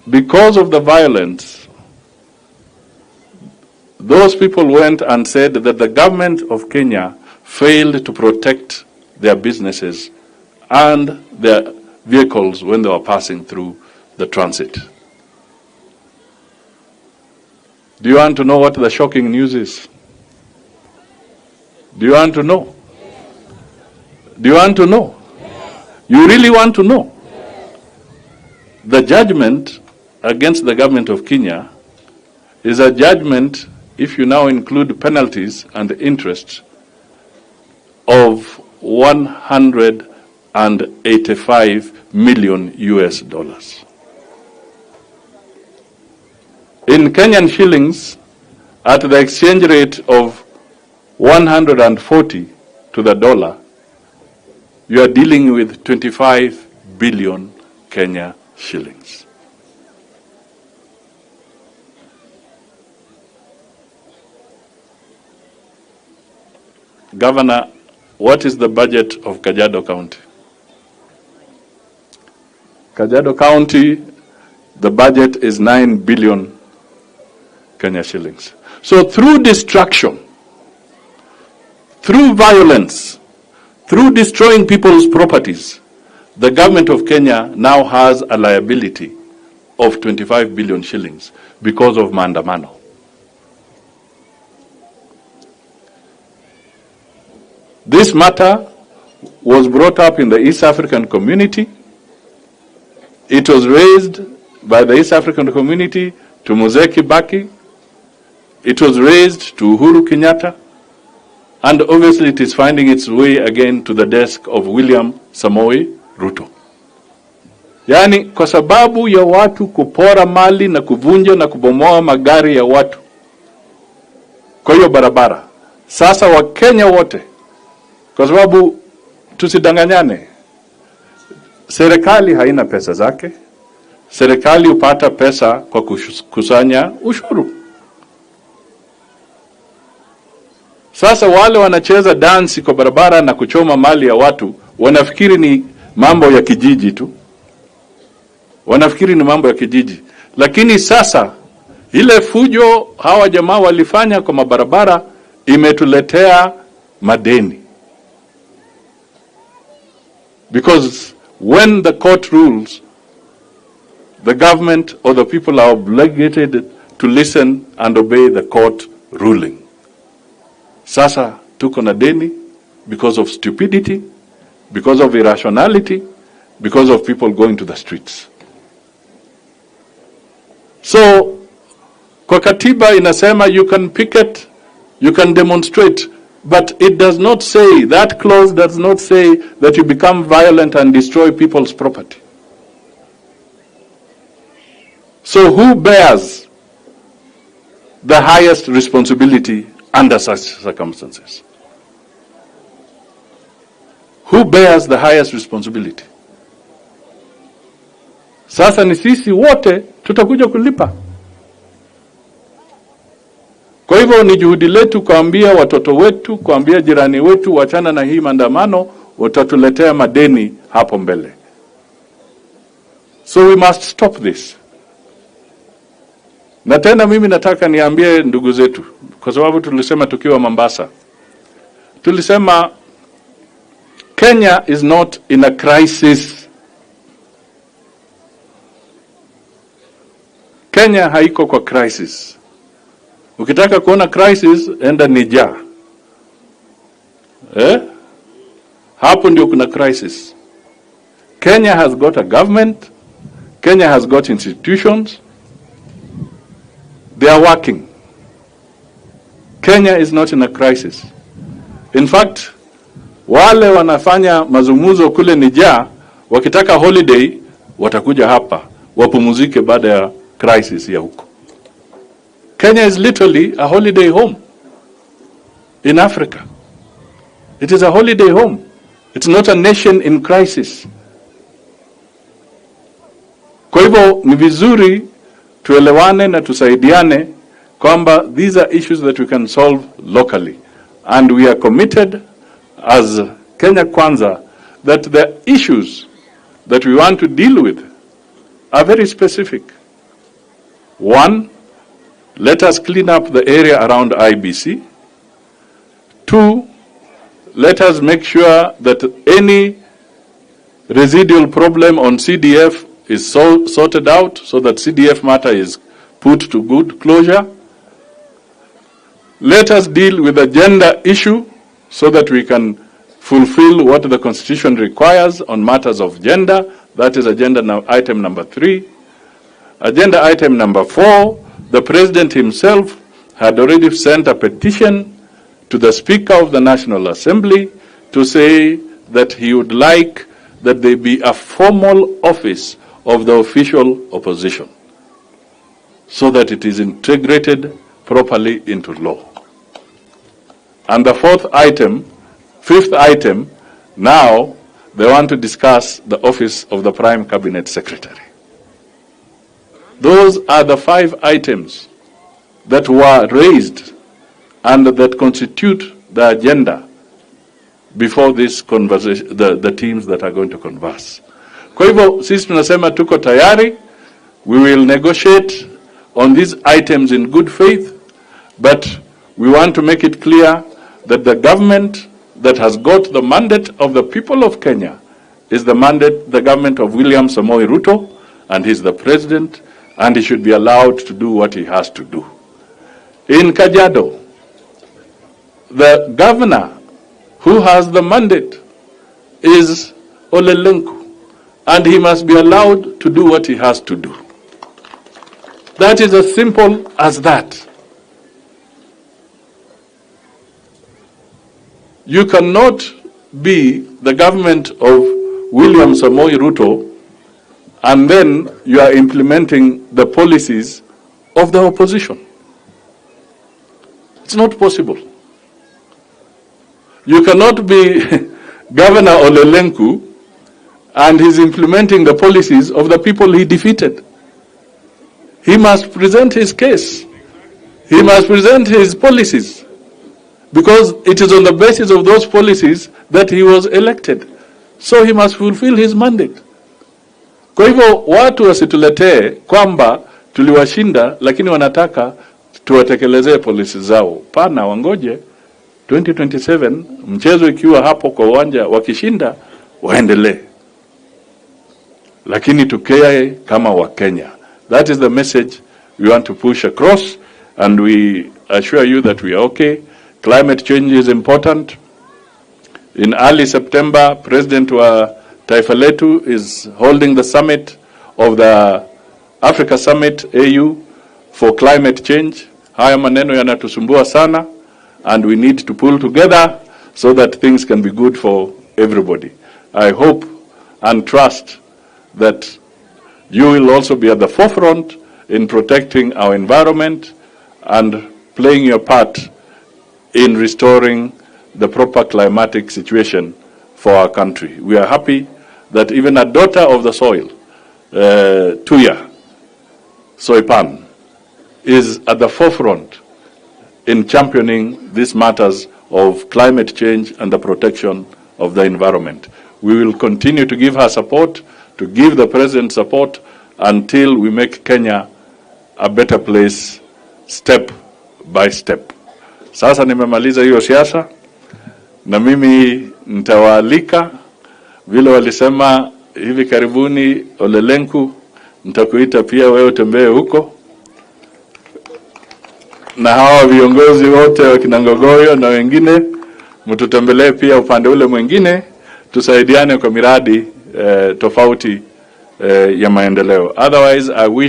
because of the violence, those people went and said that the government of Kenya failed to protect their businesses and their vehicles when they were passing through the transit. Do you want to know what the shocking news is? Do you want to know? Do you want to know? You really want to know? The judgment against the government of Kenya is a judgment, if you now include penalties and interest, of 185 million US dollars. In Kenyan shillings, at the exchange rate of 140 to the dollar, you are dealing with 25 billion Kenya shillings. Governor, what is the budget of Kajiado County? Kajiado County, the budget is 9 billion Kenya shillings. So through destruction, through violence, through destroying people's properties, the government of Kenya now has a liability of 25 billion shillings because of maandamano. This matter was brought up in the East African community. It was raised by the East African community to Mzee Kibaki. It was raised to Uhuru Kenyatta. And obviously it is finding its way again to the desk of William Samoei Ruto. Yaani kwa sababu ya watu kupora mali na kuvunja na kubomoa magari ya watu kwa hiyo barabara. Sasa Wakenya wote, kwa sababu tusidanganyane, serikali haina pesa zake, serikali hupata pesa kwa kukusanya ushuru. Sasa wale wanacheza dansi kwa barabara na kuchoma mali ya watu, wanafikiri ni mambo ya kijiji tu. Wanafikiri ni mambo ya kijiji. Lakini sasa, ile fujo hawa jamaa walifanya kwa mabarabara, imetuletea madeni. Because when the court rules, the government or the people are obligated to listen and obey the court ruling. Sasa tuko na deni because of stupidity, because of irrationality, because of people going to the streets. So, kwa katiba inasema you can picket, you can demonstrate, but it does not say, that clause does not say that you become violent and destroy people's property. So who bears the highest responsibility under such circumstances? Who bears the highest responsibility? Sasa ni sisi wote tutakuja kulipa. Kwa hivyo ni juhudi letu kuambia watoto wetu, kuambia jirani wetu, wachana na hii maandamano, watatuletea madeni hapo mbele. So we must stop this. Na tena mimi nataka niambie ndugu zetu, kwa sababu tulisema tukiwa Mombasa, tulisema Kenya is not in a crisis. Kenya haiko kwa crisis. Ukitaka kuona crisis, enda Niger. Hapo ndio kuna crisis. Kenya has got a government. Kenya has got institutions. They are working. Kenya is not in a crisis. In fact, wale wanafanya mazungumzo kule Niger, wakitaka holiday, watakuja hapa, wapumzike baada ya crisis ya huko. Kenya is literally a holiday home in Africa. It is a holiday home. It's not a nation in crisis. Kwa hivyo ni vizuri tuelewane na tusaidiane kwamba these are issues that we can solve locally. And we are committed as Kenya Kwanza that the issues that we want to deal with are very specific. One, let us clean up the area around IBC. Two, let us make sure that any residual problem on CDF is sorted out so that CDF matter is put to good closure. Let us deal with the gender issue so that we can fulfill what the Constitution requires on matters of gender. That is agenda item number 3. Agenda item number 4, the President himself had already sent a petition to the Speaker of the National Assembly to say that he would like that there be a formal office of the official opposition so that it is integrated properly into law. And the fifth item, now they want to discuss the office of the Prime Cabinet Secretary. Those are the 5 items that were raised and that constitute the agenda before this conversation, the teams that are going to converse. Kwa hivyo, sisi tunasema tuko tayari, we will negotiate on these items in good faith, but we want to make it clear that the government that has got the mandate of the people of Kenya is the government of William Samoei Ruto, and he's the president, and he should be allowed to do what he has to do. In Kajiado, the governor who has the mandate is Ole Lenku, and he must be allowed to do what he has to do. That is as simple as that. You cannot be the government of William Samoei Ruto and then you are implementing the policies of the opposition. It's not possible. You cannot be Governor Ole Lenku and he's implementing the policies of the people he defeated. He must present his case. He must present his policies, because it is on the basis of those policies that he was elected. So he must fulfill his mandate. Kwa hivyo watu wasituletee kwamba tuliwashinda lakini wanataka tuwatekelezee polisi zao. Pana, wangoje 2027 mchezo ikiwa hapo kwa uwanja, wakishinda waendelee. Lakini tukae kama Wakenya. That is the message we want to push across, and we assure you that we are okay. Climate change is important. In early September, President wa Taifa Letu is holding the summit of the Africa Summit AU for climate change. Haya maneno yanatusumbua sana, and we need to pull together so that things can be good for everybody. I hope and trust that you will also be at the forefront in protecting our environment and playing your part in restoring the proper climatic situation for our country. We are happy that even a daughter of the soil, Tuya Soipan, is at the forefront in championing these matters of climate change and the protection of the environment. We will continue to give her support, to give the President support until we make Kenya a better place step by step. Sasa nimemaliza hiyo siasa, na mimi nitawaalika vile walisema hivi karibuni, Ole Lenku, nitakuita pia wewe tembee huko na hawa viongozi wote wa Kinangogoyo na wengine, mtutembelee pia upande ule mwingine, tusaidiane kwa miradi tofauti ya maendeleo. Otherwise, I wish